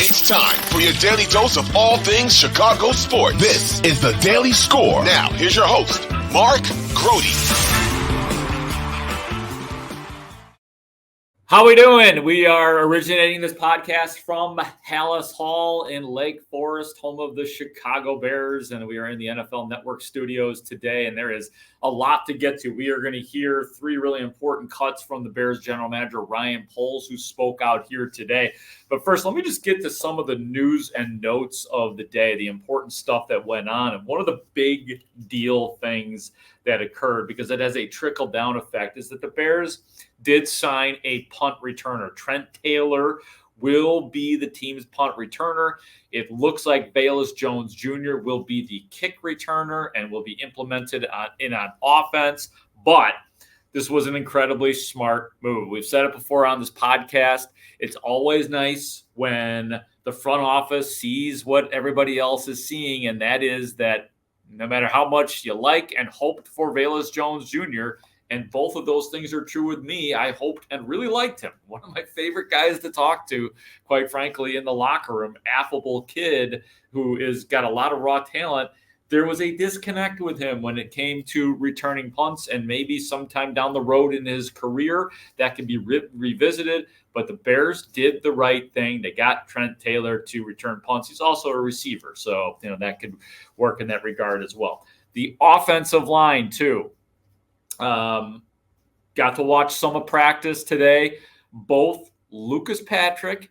It's time for your daily dose of all things Chicago sports. This is the Daily Score. Now, here's your host, Mark Grote. How we doing? We are originating this podcast from Hallis Hall in Lake Forest, home of the Chicago Bears, and we are in the NFL Network studios today, and there is a lot to get to. We are going to hear three really important cuts from the Bears general manager, Ryan Poles, who spoke out here today. But first, let me just get to some of the news and notes of the day, the important stuff that went on. And one of the big deal things that occurred, because it has a trickle-down effect, is that the Bears did sign a punt returner. Trent Taylor will be the team's punt returner. It looks like Velus Jones Jr. will be the kick returner and will be implemented on offense. But this was an incredibly smart move. We've said it before on this podcast. It's always nice when the front office sees what everybody else is seeing, and that is that no matter how much you like and hoped for Velus Jones Jr., and both of those things are true with me, I hoped and really liked him. One of my favorite guys to talk to, quite frankly, in the locker room, affable kid who is got a lot of raw talent. There was a disconnect with him when it came to returning punts, and maybe sometime down the road in his career that can be revisited. But the Bears did the right thing. They got Trent Taylor to return punts. He's also a receiver, so that could work in that regard as well. The offensive line, too. Got to watch some of practice today. Both Lucas Patrick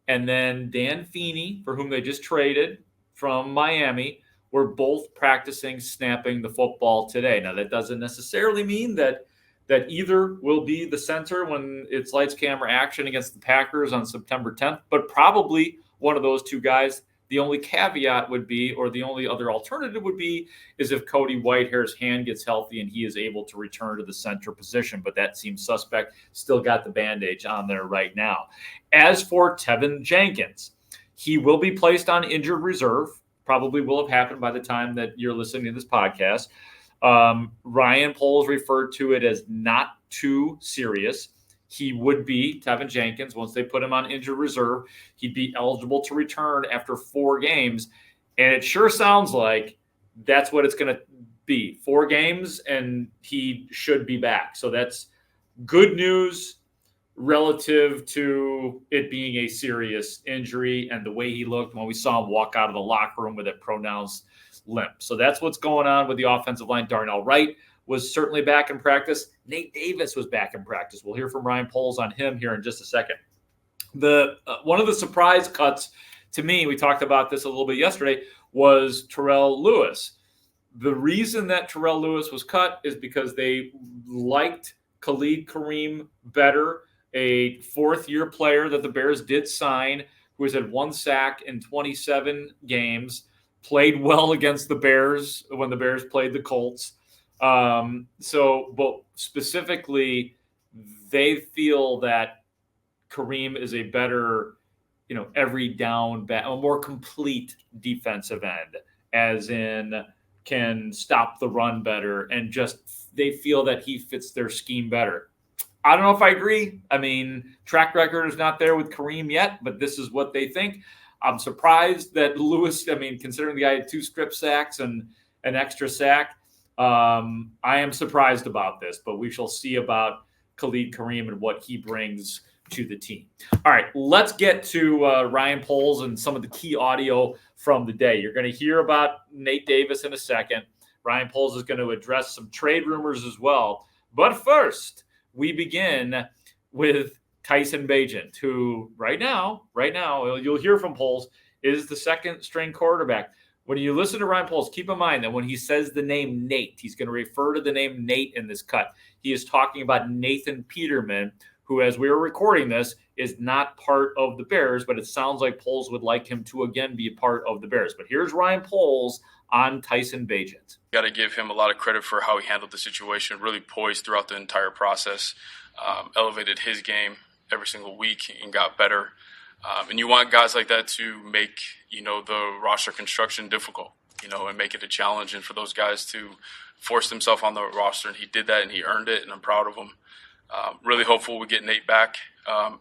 and then Dan Feeney, for whom they just traded from Miami, were both practicing snapping the football today. Now, that doesn't necessarily mean that either will be the center when it's lights, camera, action against the Packers on September 10th, but probably one of those two guys. The only caveat would be, or the only other alternative would be, is if Cody Whitehair's hand gets healthy and he is able to return to the center position, but that seems suspect. Still got the bandage on there right now. As for Teven Jenkins, he will be placed on injured reserve. Probably will have happened by the time that you're listening to this podcast. Ryan Poles referred to it as not too serious. He would be, Teven Jenkins, once they put him on injured reserve, he'd be eligible to return after 4 games. And it sure sounds like that's what it's going to be. 4 games, and he should be back. So that's good news relative to it being a serious injury and the way he looked when we saw him walk out of the locker room with a pronounced limp. So that's what's going on with the offensive line. Darnell Wright was certainly back in practice. Nate Davis was back in practice. We'll hear from Ryan Poles on him here in just a second. One of the surprise cuts to me, we talked about this a little bit yesterday, was Terrell Lewis. The reason that Terrell Lewis was cut is because they liked Khalid Kareem better, a 4th-year player that the Bears did sign, who has had 1 sack in 27 games, played well against the Bears when the Bears played the Colts. But specifically, they feel that Kareem is a better, every down, a more complete defensive end, as in can stop the run better, and just they feel that he fits their scheme better. I don't know if I agree. I mean, track record is not there with Kareem yet, but this is what they think. I'm surprised that Lewis, considering the guy had 2 strip sacks and an extra sack, I am surprised about this, but we shall see about Khalid Kareem and what he brings to the team. All right, let's get to Ryan Poles and some of the key audio from the day. You're going to hear about Nate Davis in a second. Ryan Poles is going to address some trade rumors as well. But first, we begin with Tyson Bagent, who right now, you'll hear from Poles, is the 2nd-string quarterback. When you listen to Ryan Poles, keep in mind that when he says the name Nate, he's going to refer to the name Nate in this cut. He is talking about Nathan Peterman, who, as we were recording this, is not part of the Bears, but it sounds like Poles would like him to again be a part of the Bears. But here's Ryan Poles on Tyson Bagent. Got to give him a lot of credit for how he handled the situation, really poised throughout the entire process, elevated his game every single week and got better. And you want guys like that to make, the roster construction difficult, and make it a challenge. And for those guys to force themselves on the roster, and he did that and he earned it, and I'm proud of him. Really hopeful we get Nate back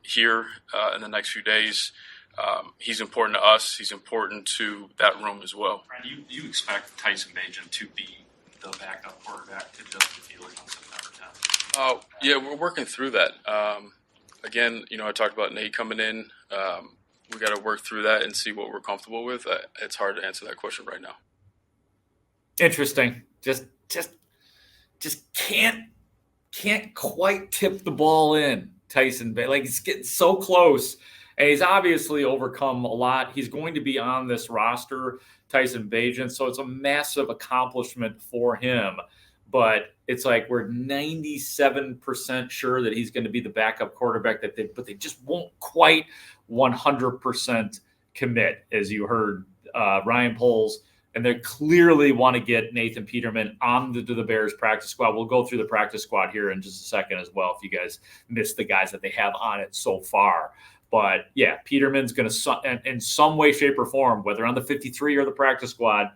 here in the next few days. he's important to us. He's important to that room as well. Brian, do you expect Tyson Bagent to be the backup quarterback to Justin Fields on September 10th? Yeah, we're working through that. Again, I talked about Nate coming in. We got to work through that and see what we're comfortable with. It's hard to answer that question right now. Interesting. Just can't quite tip the ball in, Tyson. Like, he's getting so close, and he's obviously overcome a lot. He's going to be on this roster, Tyson Bagent, so it's a massive accomplishment for him. But it's like we're 97% sure that he's going to be the backup quarterback, but they just won't quite 100% commit, as you heard Ryan Poles. And they clearly want to get Nathan Peterman on the Bears practice squad. We'll go through the practice squad here in just a second as well, if you guys missed the guys that they have on it so far. But, yeah, Peterman's going to, in some way, shape, or form, whether on the 53 or the practice squad,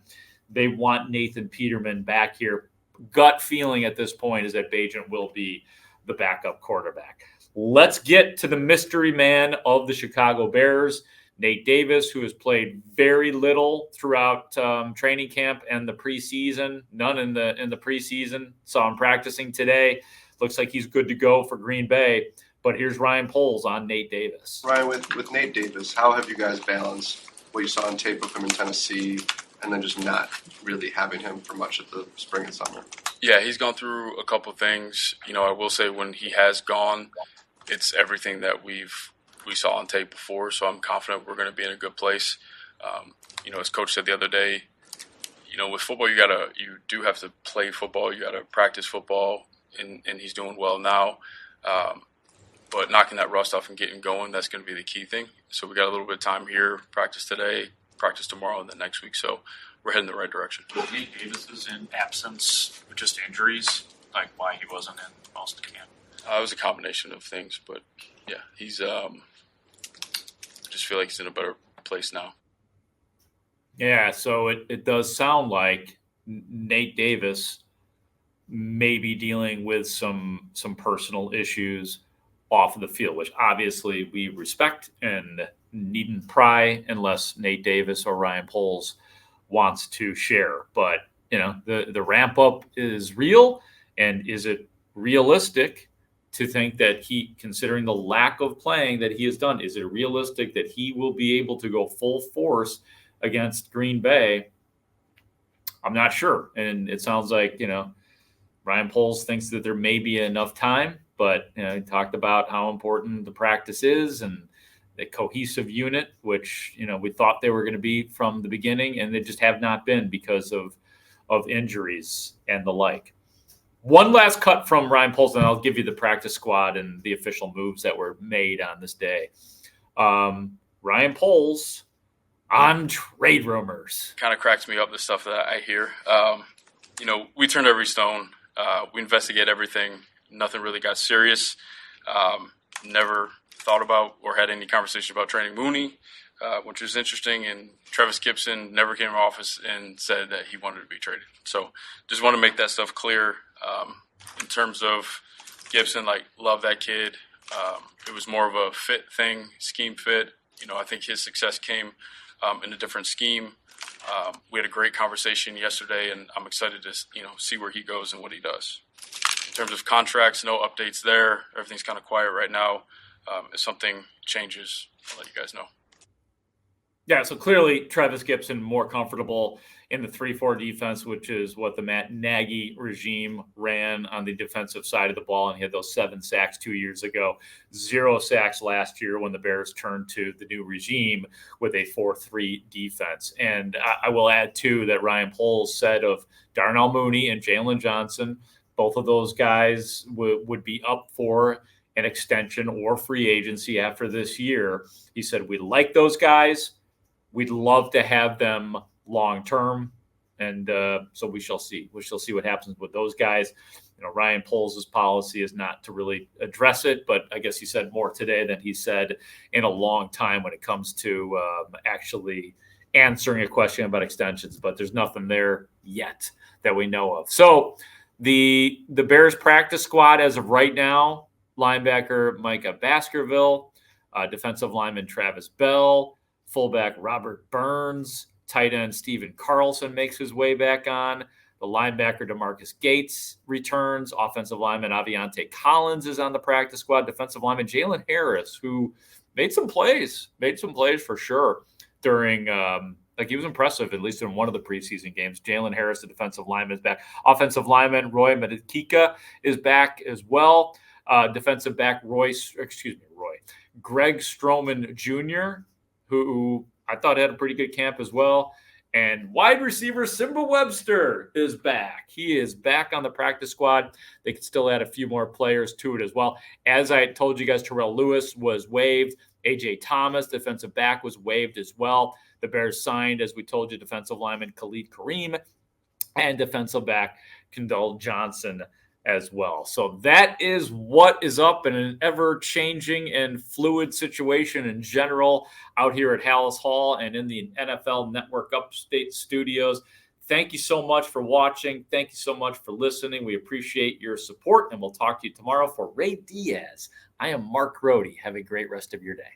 they want Nathan Peterman back here. Gut feeling at this point is that Bagent will be the backup quarterback. Let's get to the mystery man of the Chicago Bears, Nate Davis, who has played very little throughout training camp and the preseason. None in the preseason. Saw him practicing today. Looks like he's good to go for Green Bay. But here's Ryan Poles on Nate Davis. Ryan, with Nate Davis, how have you guys balanced what you saw on tape of him in Tennessee and then just not really having him for much of the spring and summer? Yeah, he's gone through a couple things. I will say when he has gone, it's everything that we saw on tape before, so I'm confident we're going to be in a good place. As Coach said the other day, with football, you do have to play football. You got to practice football, and he's doing well now. But knocking that rust off and getting going, that's going to be the key thing. So we got a little bit of time here, practice today, practice tomorrow, and then next week. So we're heading the right direction. Nate Davis's absence with just injuries, like why he wasn't in most of camp? It was a combination of things, but yeah, he's I just feel like he's in a better place now. Yeah, so it does sound like Nate Davis may be dealing with some personal issues off of the field, which obviously we respect and needn't pry unless Nate Davis or Ryan Poles wants to share. But, the ramp up is real, and is it realistic to think that he, considering the lack of playing that he has done, is it realistic that he will be able to go full force against Green Bay? I'm not sure. And it sounds like, Ryan Poles thinks that there may be enough time, but he talked about how important the practice is and the cohesive unit, which, we thought they were going to be from the beginning, and they just have not been because of injuries and the like. One last cut from Ryan Poles, and I'll give you the practice squad and the official moves that were made on this day. Ryan Poles on trade rumors. Kind of cracks me up, the stuff that I hear. We turned every stone. We investigate everything. Nothing really got serious. Never thought about or had any conversation about trading Mooney, which was interesting. And Trevis Gipson never came to office and said that he wanted to be traded. So just want to make that stuff clear. In terms of Gipson, love that kid. It was more of a fit thing, scheme fit. I think his success came in a different scheme. We had a great conversation yesterday, and I'm excited to see where he goes and what he does. In terms of contracts, no updates there. Everything's kind of quiet right now. If something changes, I'll let you guys know. Yeah, so clearly Trevis Gipson more comfortable in the 3-4 defense, which is what the Matt Nagy regime ran on the defensive side of the ball, and he had those 7 sacks 2 years ago, 0 sacks last year when the Bears turned to the new regime with a 4-3 defense. And I will add, too, that Ryan Poles said of Darnell Mooney and Jalen Johnson, both of those guys would be up for an extension or free agency after this year. He said, we like those guys. We'd love to have them long-term, and so we shall see. We shall see what happens with those guys. Ryan Poles' policy is not to really address it, but I guess he said more today than he said in a long time when it comes to actually answering a question about extensions, but there's nothing there yet that we know of. So the Bears practice squad as of right now, linebacker Micah Baskerville, defensive lineman Travis Bell, fullback Robert Burns, tight end Steven Carlson makes his way back on. The linebacker DeMarcus Gates returns. Offensive lineman Aviante Collins is on the practice squad. Defensive lineman Jalen Harris, who made some plays for sure during he was impressive, at least in one of the preseason games. Jalen Harris, the defensive lineman, is back. Offensive lineman Roy Medikika is back as well. Defensive back Greg Stroman Jr., who I thought had a pretty good camp as well. And wide receiver Simba Webster is back. He is back on the practice squad. They could still add a few more players to it as well. As I told you guys, Terrell Lewis was waived. A.J. Thomas, defensive back, was waived as well. The Bears signed, as we told you, defensive lineman Khalid Kareem and defensive back Kendall Johnson as well. So that is what is up in an ever-changing and fluid situation in general out here at Hallis Hall and in the NFL Network Upstate studios. Thank you so much for watching. Thank you so much for listening. We appreciate your support, and we'll talk to you tomorrow. For Ray Diaz, I am Mark Grote. Have a great rest of your day.